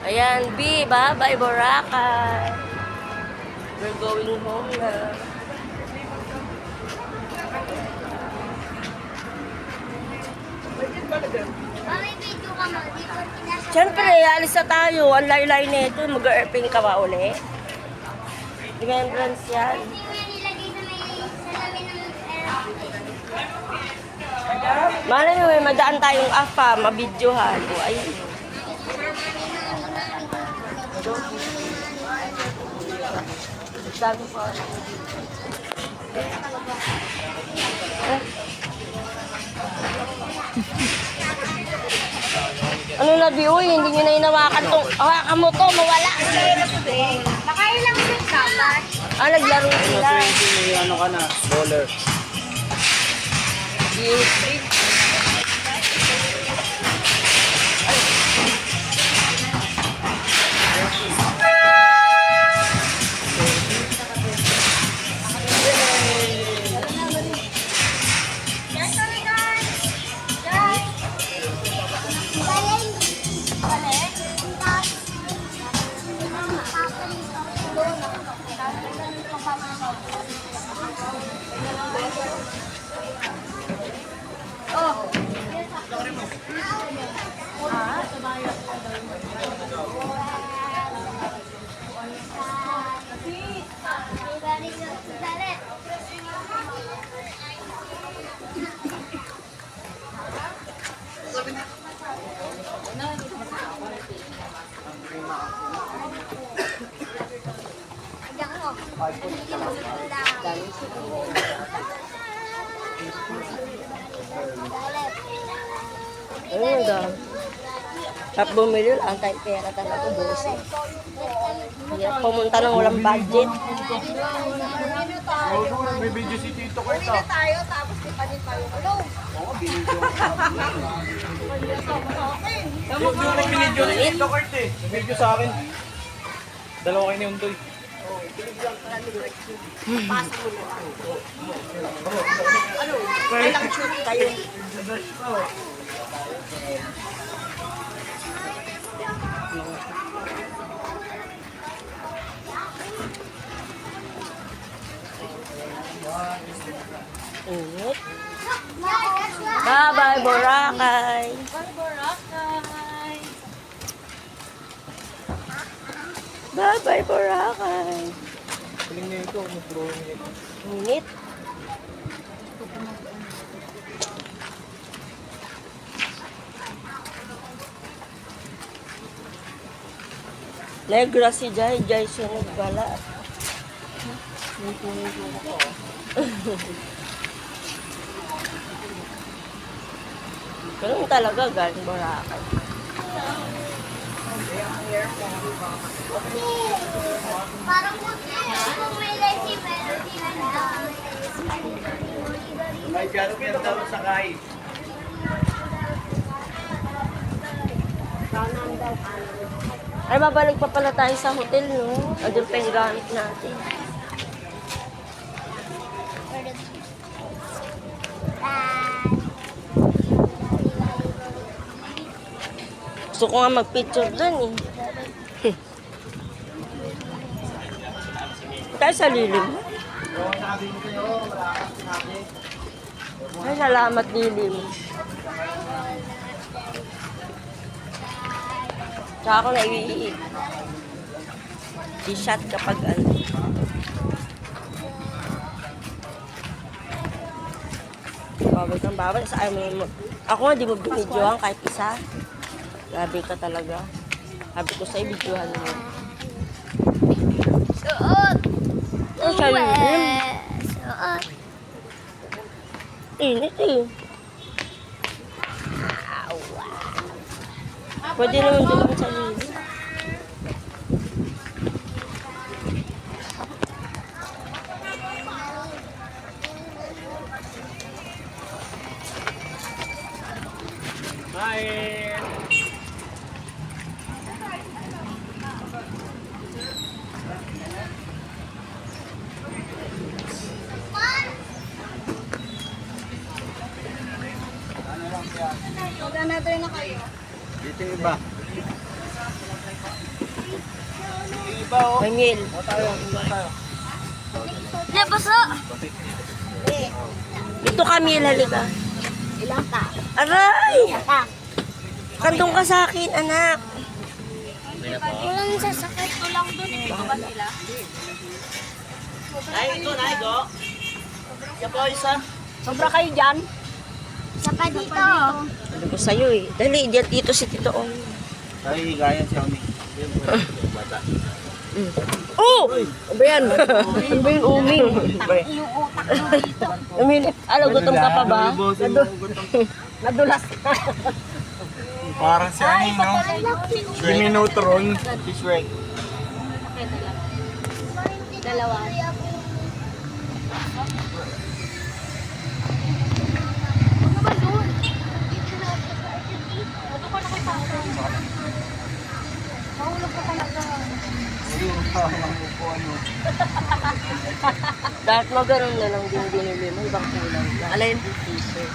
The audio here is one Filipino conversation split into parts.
Ayan, B, bye-bye, Boracay. We're going home na. May video ka mo. Di ko pinasa. Siyempre, alis na tayo. Ang layo-layo na ito. Mag-airplane ka ba uli? Remembrance yan. Hindi mo yan nilagay sa may salamin ng aeroplane. Malay mo, may madaan tayong AFA, mabidyohan. O, ayun. Sabi ko. Ano na, Biuy? Hindi nyo na inawakan tong... Hawakan mo to, mawala. Baka ilang set dapat. Naglaro sila. Ano ka na? Bowler. Street. Yes, sorry guys. Guys. Balik. Balik. Ayun daw. At bumili, ang tayo pera talaga, bossy. Hirap pumunta ng walang budget. May video si Tito ko ito. Tayo, tapos di pa din tayo. Hello. Oo, binidyo. Yung binidyo ni Tito ko ito eh. May video sa akin. Dalawa kayo ni Undoy. Kailang shoot kayo. Init. Bye-bye, Boracay. Bye-bye, Boracay. Piling na ito, mag-drawing ito. Init. Negra si Jai, Jai siya nagbala. Ganun talaga, galing Boracay. Parang kung may lesi, meron sila na. May Jasper daw sakay. Ay, babalik pa pala tayo sa hotel, no? Andun pa yung gamit natin. Gusto ko nga mag-picture dun, eh. Tayo sa lilim. Ay, salamat, lilim. Tsaka ako na i-shot kapag ano. Bawal kang bawal. Sa mo. Ako nga, di mo binidyohan kahit isa. Grabe ka talaga. Sabi ko sa'yo, bidyohan mo. Suot. Ano siya lilim? Suot. Init eh. Pwede naman din naman sa lilim. Hi! Maganda na kayo. Dito yung iba. Iba oh. May meal. O tayo, iba tayo. Ne, baso! Ito Camille, halika. Ilang ka? Aray! Ka. Kandong ka sa akin, anak. Walang sasakay ko lang doon. Ito ba sila? Ay, ito, Naigo. Yan po, isa. Sobra kayo dyan? Isa pa dito. Sabi ko sa'yo eh. Dali, dito si Tito Ong. Ay, gaya siya kami. Bata. Oh! Ano ba yan? Ano ba yung uming? Yung utak mo dito. Uminit. Ano, gutom ka pa ba? Nadulas ka. Parang si ano, no? Diminutron. Si Shrek. Dalawa. Ano ba doon? Ano ko na kita? Mahulog ka talaga. Dahil magaroon na lang din binili mo, ibang kulang. Alay yung t-shirt.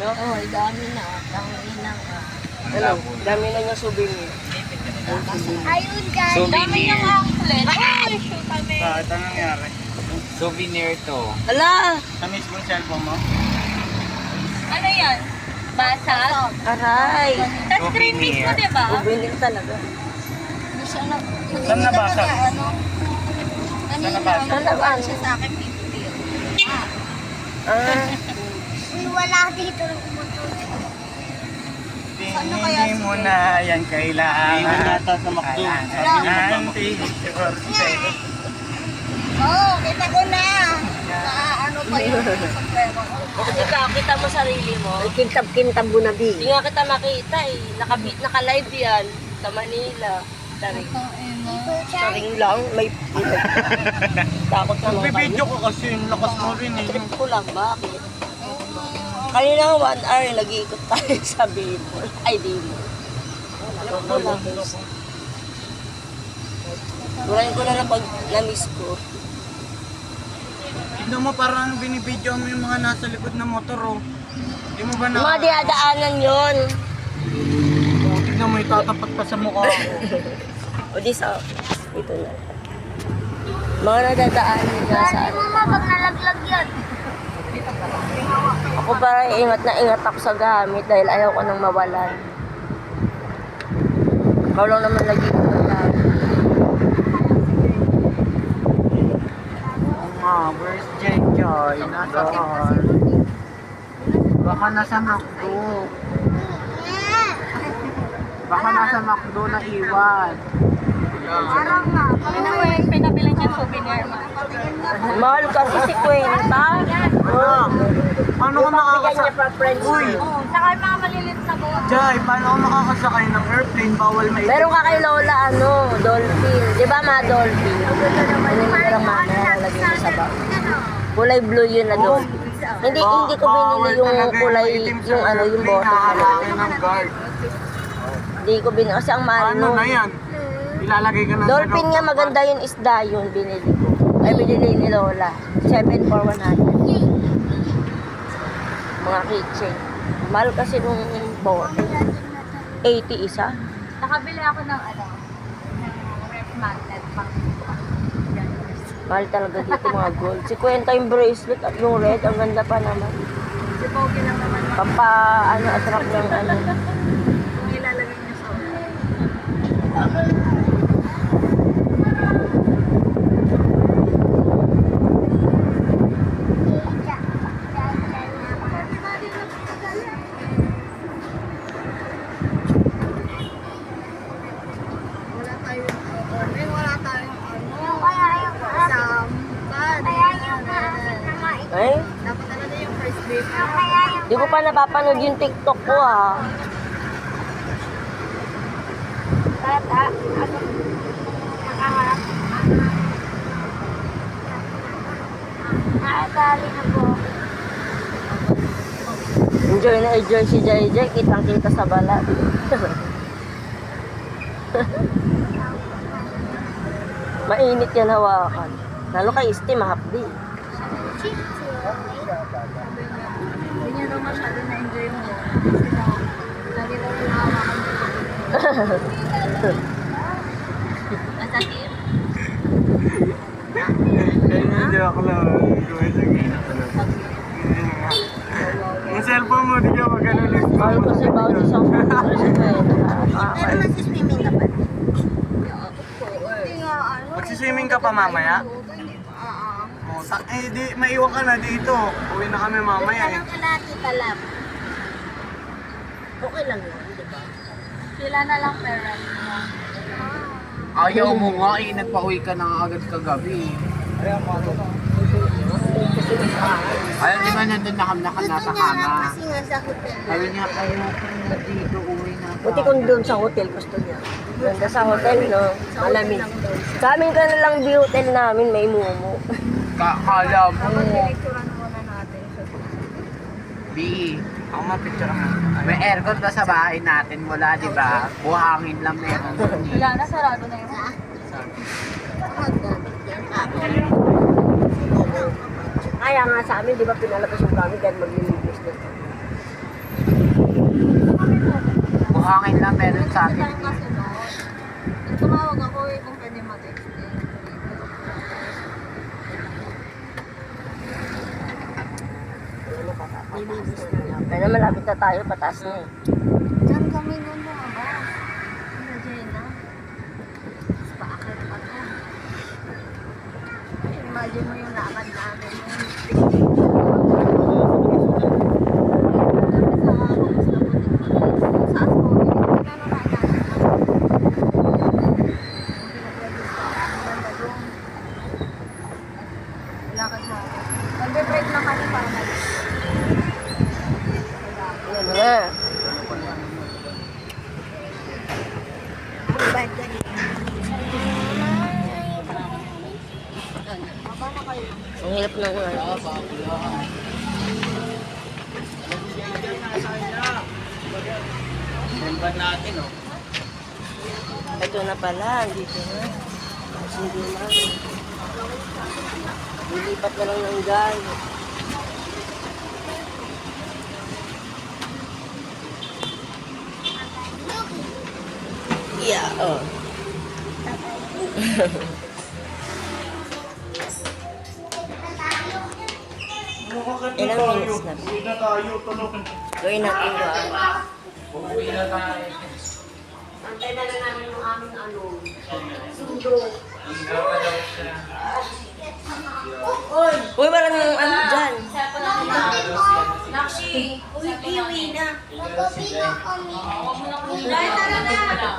No? Oh, dami na. Dami na. Ano? Dami na niya souvenir. Ayun guys. Dami niyang anklet. Ay, shoot kami. Bakit ang nangyari? Souvenir to. Ala! Sa mismong cellphone mo? Ano yan? Basa? Aray! Tapos screen mismo, diba? Souvenir talaga. Hindi siya na... Saan nabasa? Ano? Saan nabasa? Saan nabasa? Siya sa akin 50. Ah, Wala dito ng umutot. Hindi mo na yan kailangan. Hindi nata sa McDo. Oo, kita ko na. Ano pa yun? kita mo sarili mo. Kintab-kintab mo na, Hindi nga kita makita eh. Naka-live yan sa Manila. Saring. Saring lang. May takot naman Bibidyo ko kasi yung lakas mo rin eh. Trip ko lang. Bakit? Kanina 1 hour, nag-iikot tayo sa Bimol. Ay, Bimol. Trip ko lang. Turahin ko na lang pag na-miss ko. Tignan mo parang binibidyo mo yung mga nasa likod ng motor oh. Hindi mo ba na... Mga diadaanan yun. Oh, tignan mo itatapat pa sa mukha ko. O di sa... Ito na. Mga nadadaanan na sa ano. Mama, pag nalaglag yan. Ako parang ingat na ingat ako sa gamit dahil ayaw ko nang mawalan. Ikaw lang naman lagi ko mawalan. Where's Joy? Nasaan? Baka nasa McDo. Baka nasa McDo na iwan. Parang nga. Pinabilan niya souvenir mo. Mahal kasi si Kwenta. Paano ka makakasakay? Uy! Saka yung mga maliliit na boat. Jai, paano ka makakasakay ng airplane? Bawal may... Meron ka kay Lola, ano, dolphin. Di ba mga dolphin? Ano yung parang lagay mo sa bag. Kulay blue yun na dolphin. Hindi ko binili yung kulay, yung ano, yung bottom. Hahalangin ng guard. Hindi ko binili. Kasi ang mahal Ano nun. na yan? Ilalagay ka na Dolphin nga maganda yung isda yun, binili ko. Ay, binili ni Lola. 7 for 100. Mga kitchen. Mahal kasi nung boat. 80 isa. Nakabili ako ng ano, ref magnet pang Mahal talaga dito mga gold. Si Kwenta yung bracelet at yung red, ang ganda pa naman. si Pogi lang naman Pampa, ano, attract ng ano. kung ilalagay niya sa Ay, dapat ano na yung first day. di ko pa napapanood yung TikTok ko ah. Nakatali na po. Enjoy na enjoy si JJ, kitang-kita sa balat. Mainit yan hawakan. Lalo kay Isti, mahapdi. Hindi niya daw masyado na-enjoy mo. Kasi lagi daw yung hawakan. Nasa team. Hindi ako lang. Yung cellphone mo, di ka magano lang. Mahal ko si Bawsi sa Pero masiswimming ka pa. Magsiswimming ka pa mamaya? Oh, di, maiwan ka na dito. Uwi na kami mamaya eh. Anong kalati ka lang? Okay lang yun, di ba? Sila na lang parents mo. Ayaw mo nga eh, nagpa-uwi ka na agad kagabi. Ayaw, di ba nandun na kami nasa kama? Kasi nga sa hotel. Sabi niya, ayaw ko na dito, uwi na. Buti kung doon sa hotel, gusto niya. Ganda sa hotel, no? Malamig. Sa amin ka na lang di hotel namin, may mumu. Kala mo, Picturean muna natin. B, Ako mapicture mo. may aircon ba sa bahay natin? Wala, di ba? Buhangin lang meron. Wala na, sarado na yun. Kaya nga sa amin, di ba pinalabas yung kami dahil maglilinis na. Buhangin lang meron sa atin. Tumawag ako eh kung pwede mag-text eh. Kaya malapit na tayo, pataas na eh. Diyan kami nung lumabas. Ano, Jenna? Tapos paakit pa ka. Imagine mo yung lakad namin. Sa Ascoli. Ano na lakad na. Nag-break lang kami para mag- Ano na? Ang hirap na ano. Member natin, oh. Ito na pala, dito na. Tapos hindi na. Lilipat na lang ng guy. Yeah, oh. Ilang minutes na? Uwi na tayo, tulog. Gawin natin ba? Uwi na tayo. Antay na lang namin yung aming ano. Sundo. Uy, parang ano dyan. Nakshi, uwi na. Magkapi na kami. Dahil tara na.